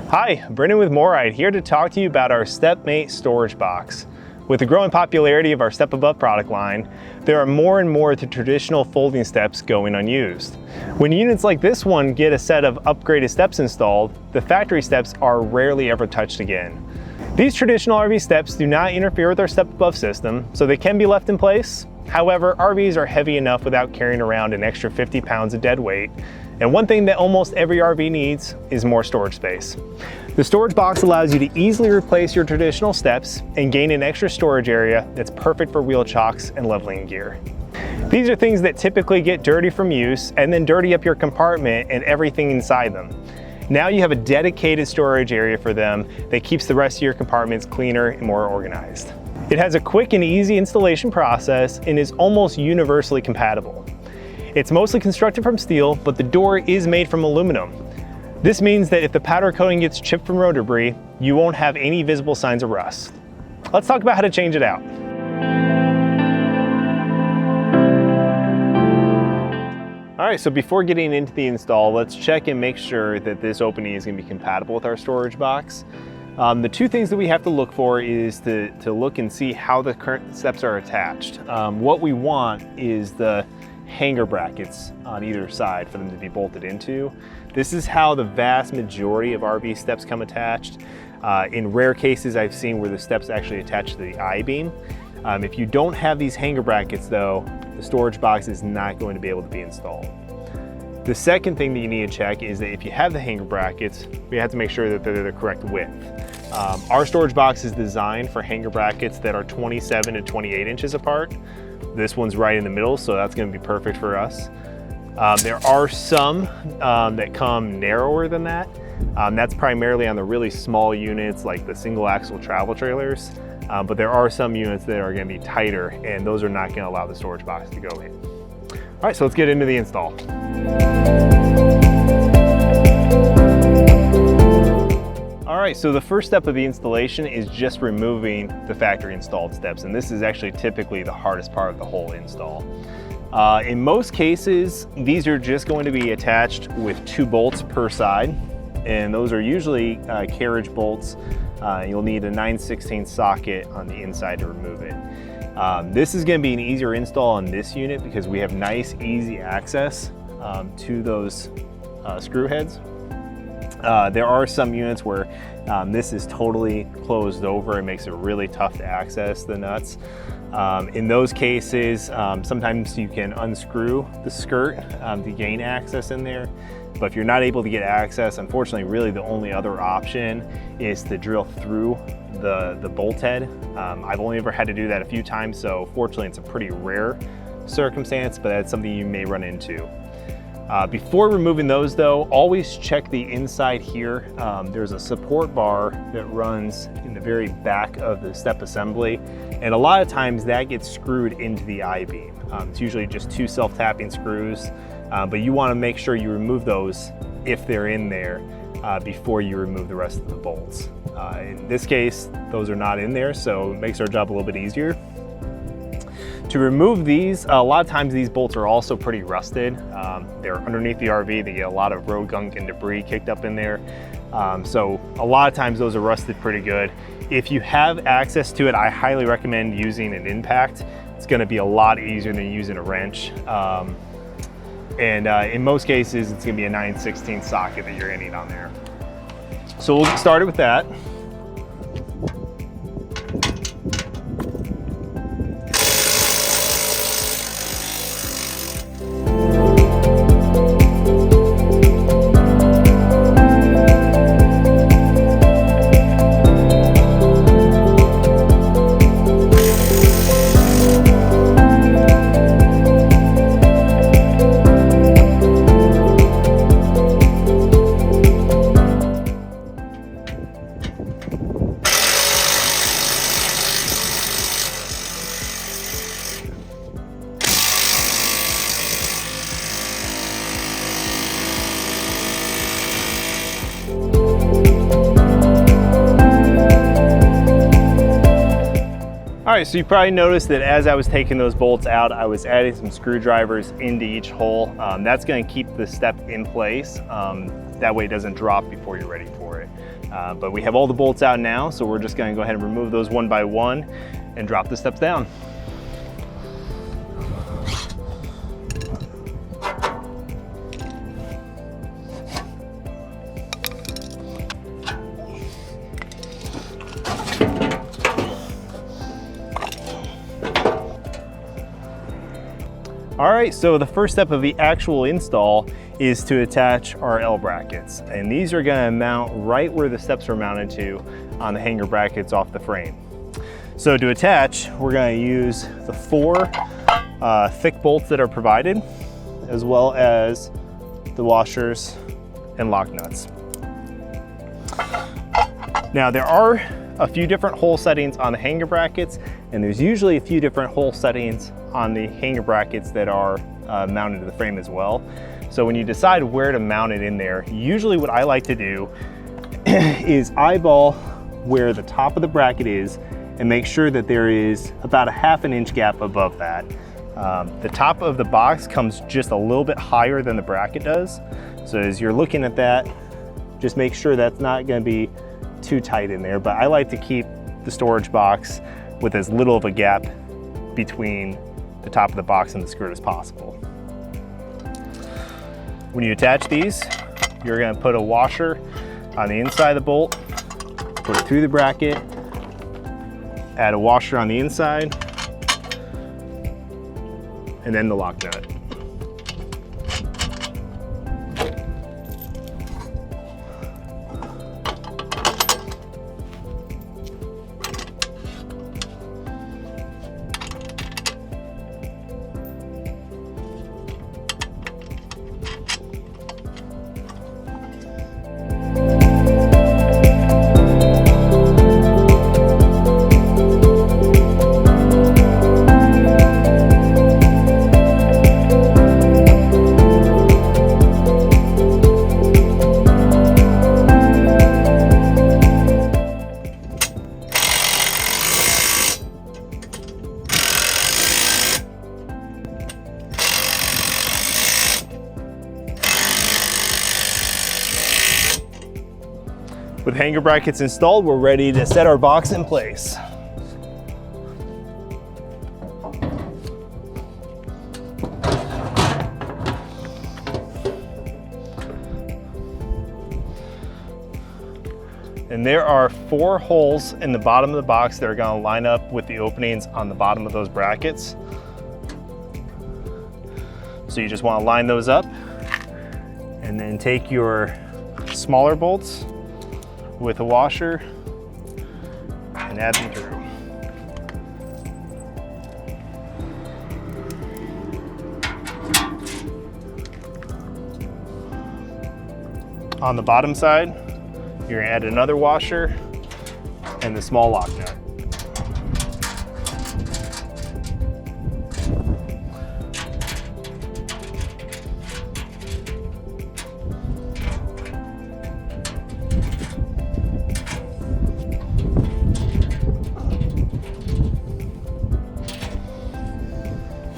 Hi, Brendan with MORryde here to talk to you about our StepMate storage box. With the growing popularity of our Step Above product line, there are more and more of the traditional folding steps going unused. When units like this one get a set of upgraded steps installed, the factory steps are rarely ever touched again. These traditional RV steps do not interfere with our Step Above system, so they can be left in place. However, RVs are heavy enough without carrying around an extra 50 pounds of dead weight. And one thing that almost every RV needs is more storage space. The storage box allows you to easily replace your traditional steps and gain an extra storage area that's perfect for wheel chocks and leveling gear. These are things that typically get dirty from use and then dirty up your compartment and everything inside them. Now you have a dedicated storage area for them that keeps the rest of your compartments cleaner and more organized. It has a quick and easy installation process and is almost universally compatible. It's mostly constructed from steel, but the door is made from aluminum. This means that if the powder coating gets chipped from road debris, you won't have any visible signs of rust. Let's talk about how to change it out. All right, so before getting into the install, let's check and make sure that this opening is going to be compatible with our storage box. The two things that we have to look for is to look and see how the current steps are attached. What we want is the hanger brackets on either side for them to be bolted into. This is how the vast majority of RV steps come attached. In rare cases, I've seen where the steps actually attach to the I-beam. If you don't have these hanger brackets though, the storage box is not going to be able to be installed. The second thing that you need to check is that if you have the hanger brackets, we have to make sure that they're the correct width. Our storage box is designed for hanger brackets that are 27 to 28 inches apart. This one's right in the middle, so that's going to be perfect for us. There are some that come narrower than that. That's primarily on the really small units like the single axle travel trailers. But there are some units that are going to be tighter, and those are not going to allow the storage box to go in. All right, so let's get into the install. All right, so the first step of the installation is just removing the factory installed steps, and this is actually typically the hardest part of the whole install. In most cases, these are just going to be attached with 2 bolts per side, and those are usually carriage bolts. You'll need a 9/16 socket on the inside to remove it. This is going to be an easier install on this unit because we have nice, easy access to those screw heads. There are some units where this is totally closed over and makes it really tough to access the nuts. In those cases, sometimes you can unscrew the skirt to gain access in there. But if you're not able to get access, unfortunately, really the only other option is to drill through the bolt head. I've only ever had to do that a few times, so fortunately it's a pretty rare circumstance, but that's something you may run into. Before removing those though, always check the inside here. There's a support bar that runs in the very back of the step assembly, and a lot of times that gets screwed into the I-beam. It's usually just 2 self-tapping screws, but you want to make sure you remove those if they're in there before you remove the rest of the bolts. In this case, those are not in there, so it makes our job a little bit easier. To remove these, a lot of times these bolts are also pretty rusted. They're underneath the RV, they get a lot of road gunk and debris kicked up in there. So a lot of times those are rusted pretty good. If you have access to it, I highly recommend using an impact. It's gonna be a lot easier than using a wrench. In most cases, it's gonna be a 9/16 socket that you're gonna need on there. So we'll get started with that. right, so you probably noticed that as I was taking those bolts out, I was adding some screwdrivers into each hole. That's going to keep the step in place. That way it doesn't drop before you're ready for it. But we have all the bolts out now, so we're just going to go ahead and remove those one by one and drop the steps down. All right, so the first step of the actual install is to attach our L brackets. And these are gonna mount right where the steps are mounted to on the hanger brackets off the frame. So to attach, we're gonna use the 4 thick bolts that are provided, as well as the washers and lock nuts. Now there are a few different hole settings on the hanger brackets, and there's usually a few different hole settings on the hanger brackets that are mounted to the frame as well. So when you decide where to mount it in there, usually what I like to do is eyeball where the top of the bracket is and make sure that there is about a ½ inch gap above that. The top of the box comes just a little bit higher than the bracket does. So as you're looking at that, just make sure that's not gonna be too tight in there, but I like to keep the storage box with as little of a gap between the top of the box and the skirt as possible. When you attach these, you're going to put a washer on the inside of the bolt, put it through the bracket, add a washer on the inside, and then the lock nut. With hanger brackets installed, we're ready to set our box in place. And there are 4 holes in the bottom of the box that are going to line up with the openings on the bottom of those brackets. So you just want to line those up and then take your smaller bolts with a washer and add them through. On the bottom side, you're gonna add another washer and the small lock nut.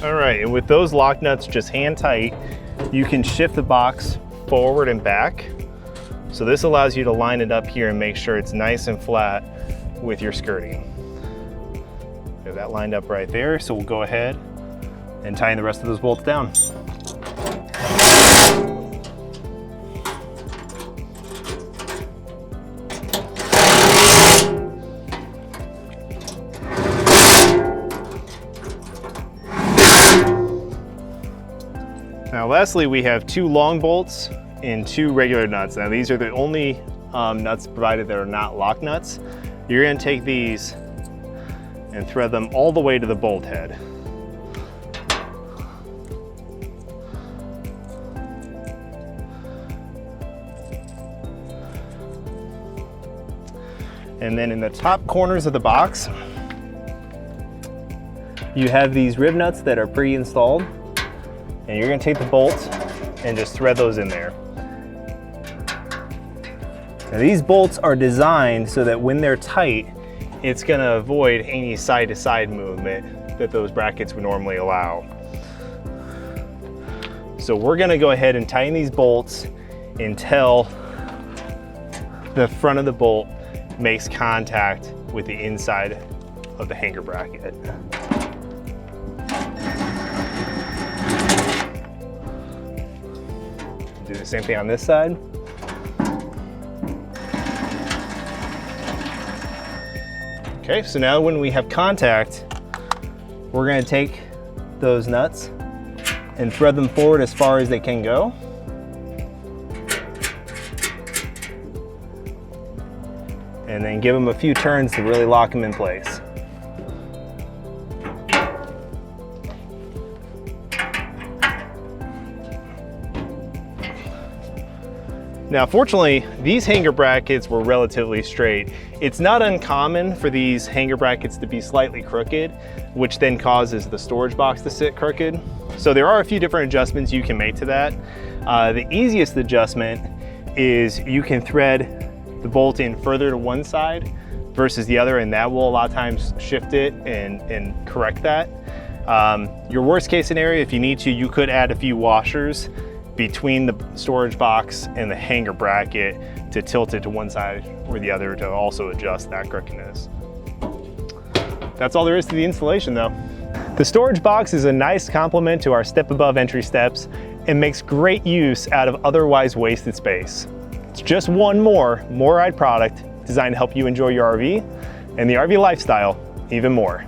All right, and with those lock nuts just hand tight, you can shift the box forward and back. So this allows you to line it up here and make sure it's nice and flat with your skirting. Got that lined up right there, so we'll go ahead and tighten the rest of those bolts down. Now lastly, we have 2 long bolts and 2 regular nuts. Now these are the only nuts provided that are not lock nuts. You're going to take these and thread them all the way to the bolt head. And then in the top corners of the box, you have these rib nuts that are pre-installed. And you're going to take the bolts and just thread those in there. Now these bolts are designed so that when they're tight, it's going to avoid any side-to-side movement that those brackets would normally allow. So we're going to go ahead and tighten these bolts until the front of the bolt makes contact with the inside of the hanger bracket. Do the same thing on this side. Okay, so now when we have contact, we're going to take those nuts and thread them forward as far as they can go. And then give them a few turns to really lock them in place. Now, fortunately, these hanger brackets were relatively straight. It's not uncommon for these hanger brackets to be slightly crooked, which then causes the storage box to sit crooked. So there are a few different adjustments you can make to that. The easiest adjustment is you can thread the bolt in further to one side versus the other, and that will a lot of times shift it and correct that. Your worst case scenario, if you need to, you could add a few washers between the storage box and the hanger bracket to tilt it to one side or the other to also adjust that crookedness. That's all there is to the installation though. The storage box is a nice complement to our step above entry steps and makes great use out of otherwise wasted space. It's just one more MORryde product designed to help you enjoy your RV and the RV lifestyle even more.